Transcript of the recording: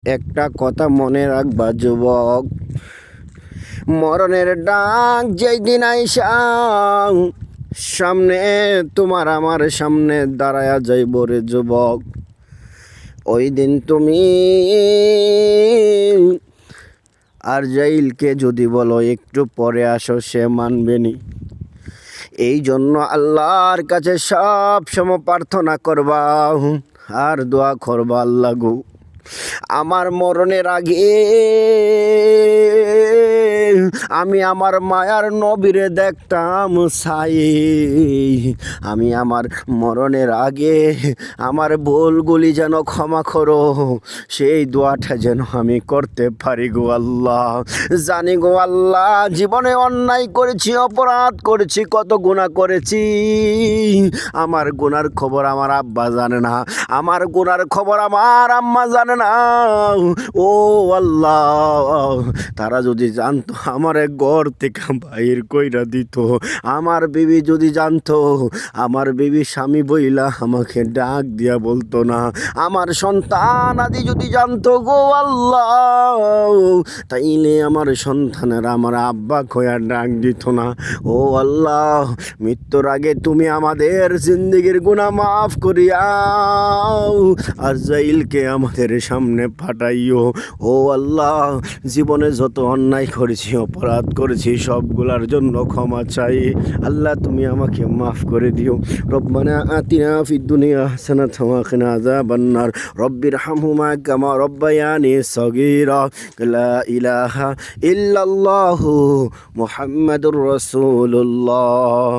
একটা কথা মনে রাখবা যুবক, মরণের ডাক যেই দিন আইসা সামনে তোমার আমার সামনে দাঁড়ায়া যাইব রে যুবক, ওই দিন তুমি আর জাইলকে যদি বলো একটু পরে আসো, সে মানবেনি। এই জন্য আল্লাহর কাছে সব সময় প্রার্থনা করবা আর দোয়া করবা, আল্লাহ গো আমার মরণের আগে আমি আমার মায়ার নবীরে দেখতাম সাই, আমি আমার মরণের আগে আমার ভুলগুলি যেন ক্ষমা করো, সেই দোয়াটা যেন আমি করতে পারি গো আল্লাহ। জানি গো আল্লাহ, জীবনে অন্যায় করেছি, অপরাধ করেছি, কত গুনাহ করেছি। আমার গুনার খবর আমার আব্বা জানে না, আমার গুনার খবর আমার আম্মা জানে না। ও আল্লাহ, তারা যদি জানতো আমার ঘর থেকে বাইর কইরা দিত, আমার বিবি যদি জানতো, আমার বিবি স্বামী বইলা আমাকে ডাক দিয়া বলতো না, আমার সন্তান আদি যদি জানতো গো আল্লাহ, তাইলে আমার সন্তানের আমার আব্বা কইয়া ডাক দিত না। ও আল্লাহ, মৃত্যুর আগে তুমি আমাদের জিন্দেগির গুনাহ মাফ করিয়াও আর জাইলকে আমাদের সামনে পাঠাইও। ও আল্লাহ, জীবনে যত অন্যায় করেছি, অপরাধ করেছি, সবগুলার জন্য ক্ষমা চাই। আল্লাহ তুমি আমাকে মাফ করে দিও। রব্বানা আতিনা ফিদ দুনিয়া হাসানাতাও ওয়া কিনা আযাবান্নার। রব্বিরহামহুমা কামা রব্বায়ানি সগীরা। লা ইলাহা ইল্লাল্লাহু মুহাম্মাদুর রাসূলুল্লাহ।